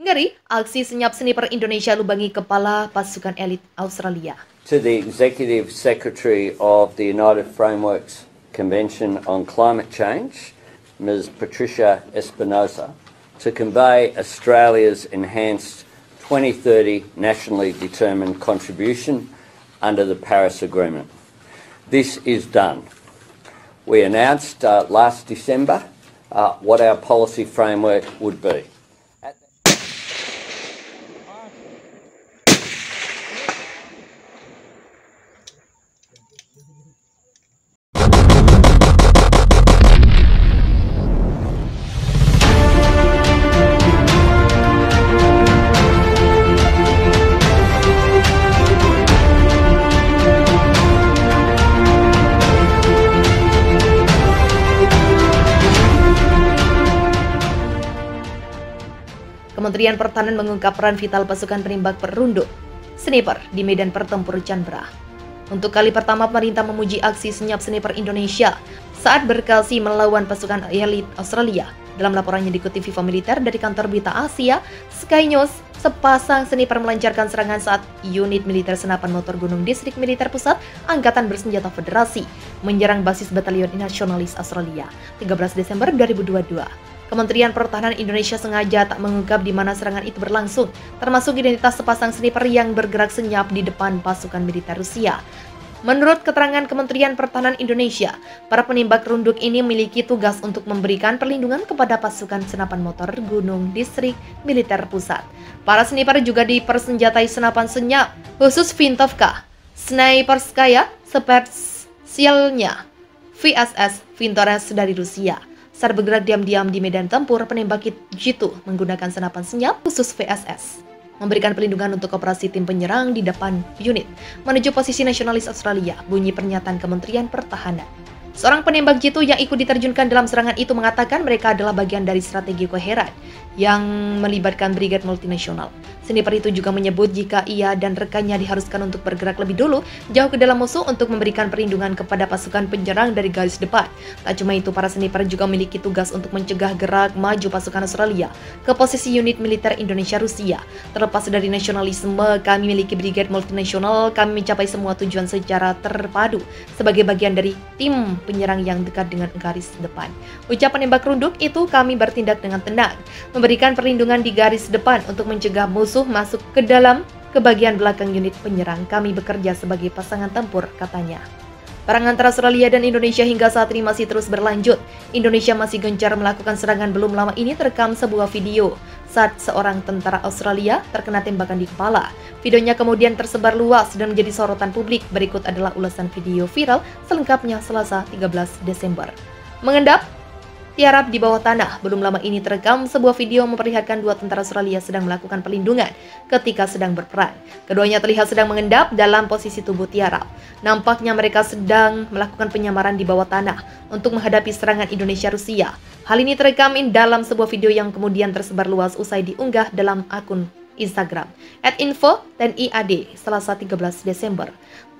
Ngeri, aksi senyap sniper Indonesia lubangi kepala pasukan elit Australia. To the Executive Secretary of the United Frameworks Convention on Climate Change, Ms. Patricia Espinosa, to convey Australia's enhanced 2030 nationally determined contribution under the Paris Agreement. This is done. We announced last December what our policy framework would be. Kementerian Pertahanan mengungkap peran vital pasukan penembak perunduk sniper di medan pertempur Canberra. Untuk kali pertama, pemerintah memuji aksi senyap sniper Indonesia saat berkelahi melawan pasukan elit Australia. Dalam laporannya dikutip Viva Militer dari kantor berita Asia, Sky News, sepasang sniper melancarkan serangan saat unit militer senapan motor Gunung Distrik Militer Pusat Angkatan Bersenjata Federasi menyerang basis Batalion Nasionalis Australia 13 Desember 2022. Kementerian Pertahanan Indonesia sengaja tak mengungkap di mana serangan itu berlangsung, termasuk identitas sepasang sniper yang bergerak senyap di depan pasukan militer Rusia. Menurut keterangan Kementerian Pertahanan Indonesia, para penembak runduk ini memiliki tugas untuk memberikan perlindungan kepada pasukan senapan motor Gunung Distrik Militer Pusat. Para sniper juga dipersenjatai senapan senyap khusus Vintovka, Sniperskaya Spesialnya, VSS Vintorez dari Rusia. Saat bergerak diam-diam di medan tempur, penembak jitu menggunakan senapan senyap khusus VSS, memberikan perlindungan untuk operasi tim penyerang di depan unit menuju posisi nasionalis Australia, bunyi pernyataan Kementerian Pertahanan. Seorang penembak jitu yang ikut diterjunkan dalam serangan itu mengatakan mereka adalah bagian dari strategi Koherat yang melibatkan brigade multinasional. Sniper itu juga menyebut jika ia dan rekannya diharuskan untuk bergerak lebih dulu jauh ke dalam musuh untuk memberikan perlindungan kepada pasukan penyerang dari garis depan. Tak cuma itu, para sniper juga memiliki tugas untuk mencegah gerak maju pasukan Australia ke posisi unit militer Indonesia Rusia. Terlepas dari nasionalisme, kami memiliki brigade multinasional, kami mencapai semua tujuan secara terpadu sebagai bagian dari tim penyerang yang dekat dengan garis depan. Ucap penembak runduk itu, kami bertindak dengan tenang, memberikan perlindungan di garis depan untuk mencegah musuh masuk ke bagian belakang unit penyerang. Kami bekerja sebagai pasangan tempur, katanya. Perang antara Australia dan Indonesia hingga saat ini masih terus berlanjut. Indonesia masih gencar melakukan serangan. Belum lama ini terekam sebuah video saat seorang tentara Australia terkena tembakan di kepala. Videonya kemudian tersebar luas dan menjadi sorotan publik. Berikut adalah ulasan video viral selengkapnya Selasa 13 Desember. Mengendap tiarap di bawah tanah. Belum lama ini terekam sebuah video memperlihatkan dua tentara Australia sedang melakukan pelindungan ketika sedang berperang. Keduanya terlihat sedang mengendap dalam posisi tubuh tiarap. Nampaknya mereka sedang melakukan penyamaran di bawah tanah untuk menghadapi serangan Indonesia-Rusia. Hal ini terekam dalam sebuah video yang kemudian tersebar luas usai diunggah dalam akun Instagram @info.tniad Selasa 13 Desember.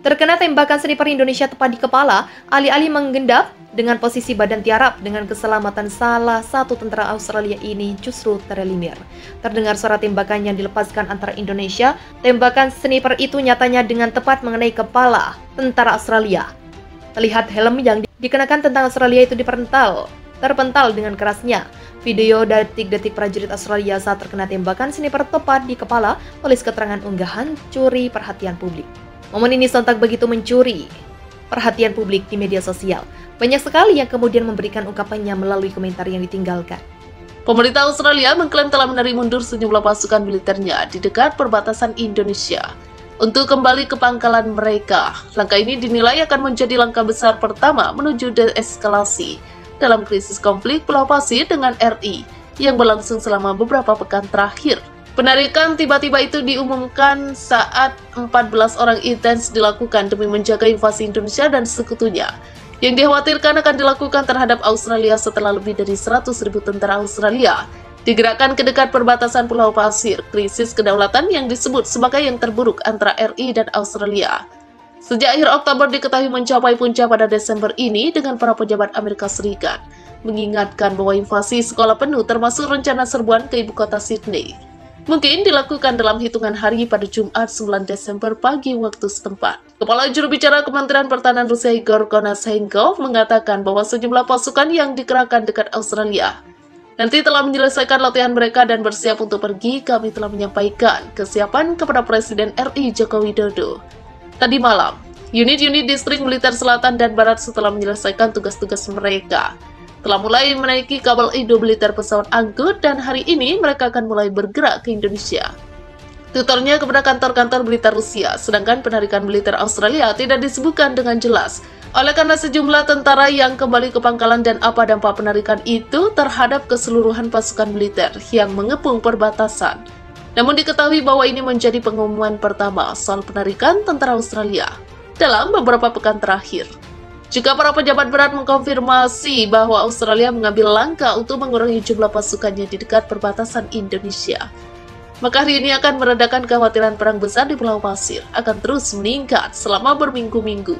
Terkena tembakan sniper Indonesia tepat di kepala, alih-alih mengendap dengan posisi badan tiarap, dengan keselamatan salah satu tentara Australia ini justru tereliminir. Terdengar suara tembakan yang dilepaskan antara Indonesia. Tembakan sniper itu nyatanya dengan tepat mengenai kepala tentara Australia. Terlihat helm yang dikenakan tentara Australia itu terpental dengan kerasnya. Video detik-detik prajurit Australia saat terkena tembakan sniper tepat di kepala, tulis keterangan unggahan curi perhatian publik. Momen ini sontak begitu mencuri perhatian publik di media sosial. Banyak sekali yang kemudian memberikan ungkapannya melalui komentar yang ditinggalkan. Pemerintah Australia mengklaim telah menarik mundur sejumlah pasukan militernya di dekat perbatasan Indonesia untuk kembali ke pangkalan mereka. Langkah ini dinilai akan menjadi langkah besar pertama menuju deeskalasi dalam krisis konflik Pulau Pasir dengan RI yang berlangsung selama beberapa pekan terakhir. Penarikan tiba-tiba itu diumumkan saat 14 orang intens dilakukan demi menjaga invasi Indonesia dan sekutunya yang dikhawatirkan akan dilakukan terhadap Australia setelah lebih dari 100.000 tentara Australia digerakkan ke dekat perbatasan Pulau Pasir. Krisis kedaulatan yang disebut sebagai yang terburuk antara RI dan Australia sejak akhir Oktober diketahui mencapai puncak pada Desember ini dengan para pejabat Amerika Serikat mengingatkan bahwa invasi sekolah penuh termasuk rencana serbuan ke ibu kota Sydney. mungkin dilakukan dalam hitungan hari pada Jumat 9 Desember pagi waktu setempat. Kepala juru bicara Kementerian Pertahanan Rusia Igor Konashenkov mengatakan bahwa sejumlah pasukan yang dikerahkan dekat Australia nanti telah menyelesaikan latihan mereka dan bersiap untuk pergi. Kami telah menyampaikan kesiapan kepada Presiden RI Joko Widodo. Tadi malam, unit-unit distrik militer selatan dan barat setelah menyelesaikan tugas-tugas mereka telah mulai menaiki kabel Indo-militer pesawat angkut dan hari ini mereka akan mulai bergerak ke Indonesia. Tuturnya kepada kantor-kantor berita Rusia, sedangkan penarikan militer Australia tidak disebutkan dengan jelas. Oleh karena sejumlah tentara yang kembali ke pangkalan dan apa dampak penarikan itu terhadap keseluruhan pasukan militer yang mengepung perbatasan. Namun diketahui bahwa ini menjadi pengumuman pertama soal penarikan tentara Australia dalam beberapa pekan terakhir. Jika para pejabat berat mengkonfirmasi bahwa Australia mengambil langkah untuk mengurangi jumlah pasukannya di dekat perbatasan Indonesia, maka hari ini akan meredakan kekhawatiran perang besar di Pulau Pasir akan terus meningkat selama berminggu-minggu.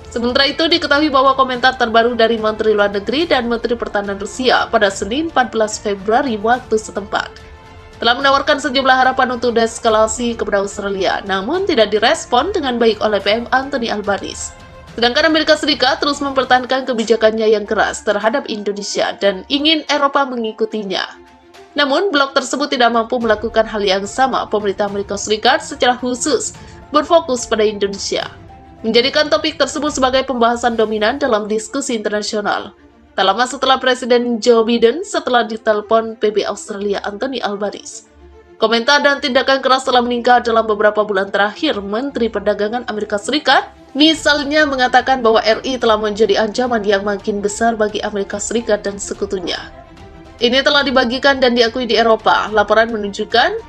Sementara itu diketahui bahwa komentar terbaru dari Menteri Luar Negeri dan Menteri Pertahanan Rusia pada Senin 14 Februari waktu setempat telah menawarkan sejumlah harapan untuk deeskalasi kepada Australia, namun tidak direspon dengan baik oleh PM Anthony Albanese. Sedangkan Amerika Serikat terus mempertahankan kebijakannya yang keras terhadap Indonesia dan ingin Eropa mengikutinya. Namun, blok tersebut tidak mampu melakukan hal yang sama. Pemerintah Amerika Serikat secara khusus berfokus pada Indonesia, menjadikan topik tersebut sebagai pembahasan dominan dalam diskusi internasional. Tak lama setelah Presiden Joe Biden setelah ditelepon PB Australia Anthony Albanese. Komentar dan tindakan keras telah meningkat dalam beberapa bulan terakhir. Menteri Perdagangan Amerika Serikat misalnya mengatakan bahwa RI telah menjadi ancaman yang makin besar bagi Amerika Serikat dan sekutunya. Ini telah dibagikan dan diakui di Eropa. Laporan menunjukkan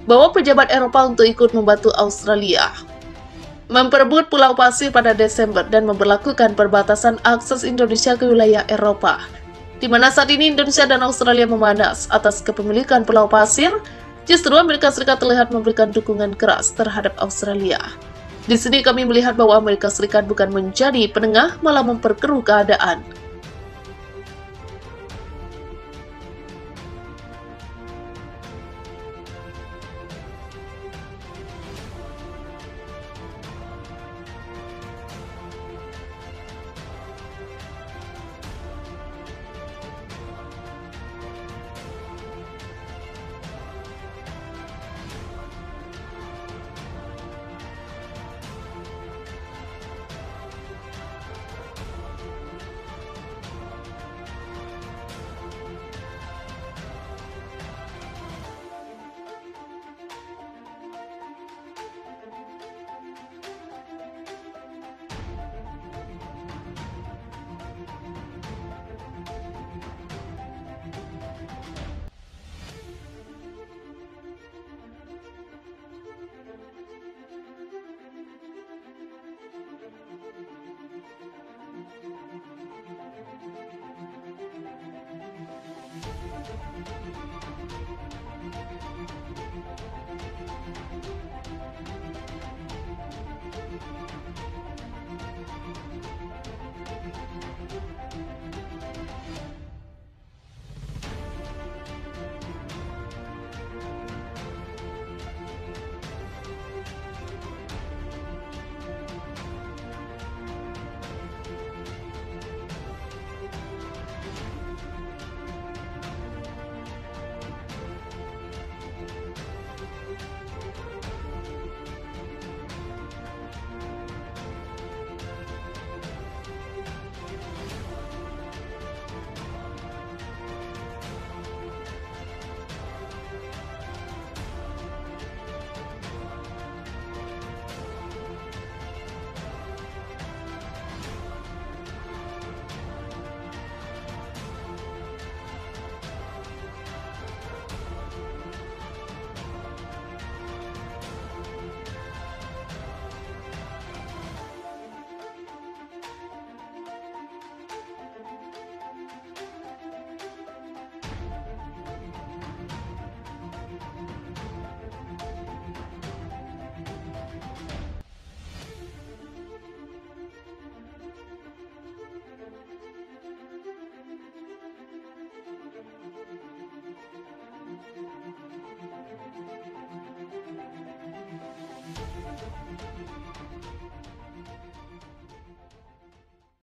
bahwa pejabat Eropa untuk ikut membantu Australia memperebut Pulau Pasir pada Desember dan memberlakukan perbatasan akses Indonesia ke wilayah Eropa, di mana saat ini Indonesia dan Australia memanas atas kepemilikan Pulau Pasir. Justru Amerika Serikat terlihat memberikan dukungan keras terhadap Australia. Di sini kami melihat bahwa Amerika Serikat bukan menjadi penengah, malah memperkeruh keadaan.